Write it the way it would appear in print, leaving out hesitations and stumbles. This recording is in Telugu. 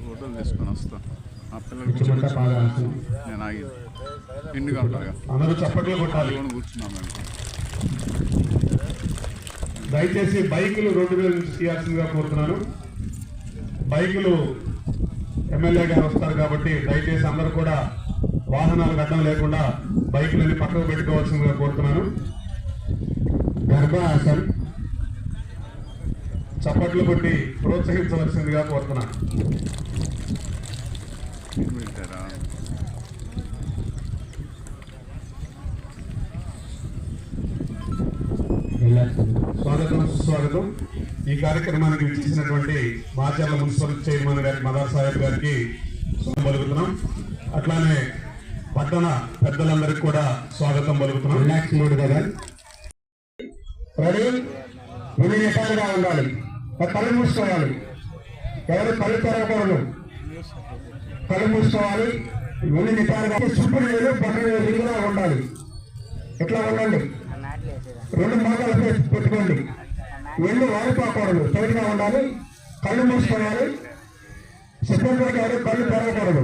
ఫోటోలు తీసుకొని వస్తా ఆ పిల్లలు నేను ఆగి ఇంటికి ఉంటారు అందరూ చప్పట్లు కొట్టాలి. కూర్చున్నాం మేము. దయచేసి బైకులు రోడ్డు మీద నుంచి తీయాల్సిందిగా కోరుతున్నాను. బైకులు ఎమ్మెల్యే గారు వస్తారు కాబట్టి దయచేసి అందరూ కూడా వాహనాలకు అడ్డం లేకుండా బైకులన్నీ పక్కకు పెట్టుకోవాల్సిందిగా కోరుతున్నాను. గర్భాసన్ చప్పట్లు కొట్టి ప్రోత్సహించవలసిందిగా కోరుతున్నాను. స్వాగతం సుస్వాగతం. ఈ కార్యక్రమానికి విచ్చేసినటువంటి మాచర్ల మున్సిపల్ చైర్మన్ గారి మదార్ సాహెబ్ గారికి స్వాగతం పలుకుతున్నాం. అట్లానే పట్టణ పెద్దలందరికీ కూడా స్వాగతం పలుకుతున్నాం. రిలాక్స్ మోడ్ కదా, రెడీ, ఎన్ని నిమిషాలుగా ఉండాలి. కళ్ళు మూసుకోవాలి, ఎవరు కళ్ళు తెరవకూడదు, కళ్ళు మూసుకోవాలి. ఎన్ని నిమిషాలుగా చూపుడు వేలు పట్టణ వేలుగా ఉండాలి. ఎట్లా ఉండండి, రెండు మోకాలు పెట్టుకోండి. ఎల్లు వాడిపోకూడదు, స్ట్రైట్గా ఉండాలి. కళ్ళు మూసుకోవాలి. సిబ్బంది గారు కళ్ళు తెరవకూడదు.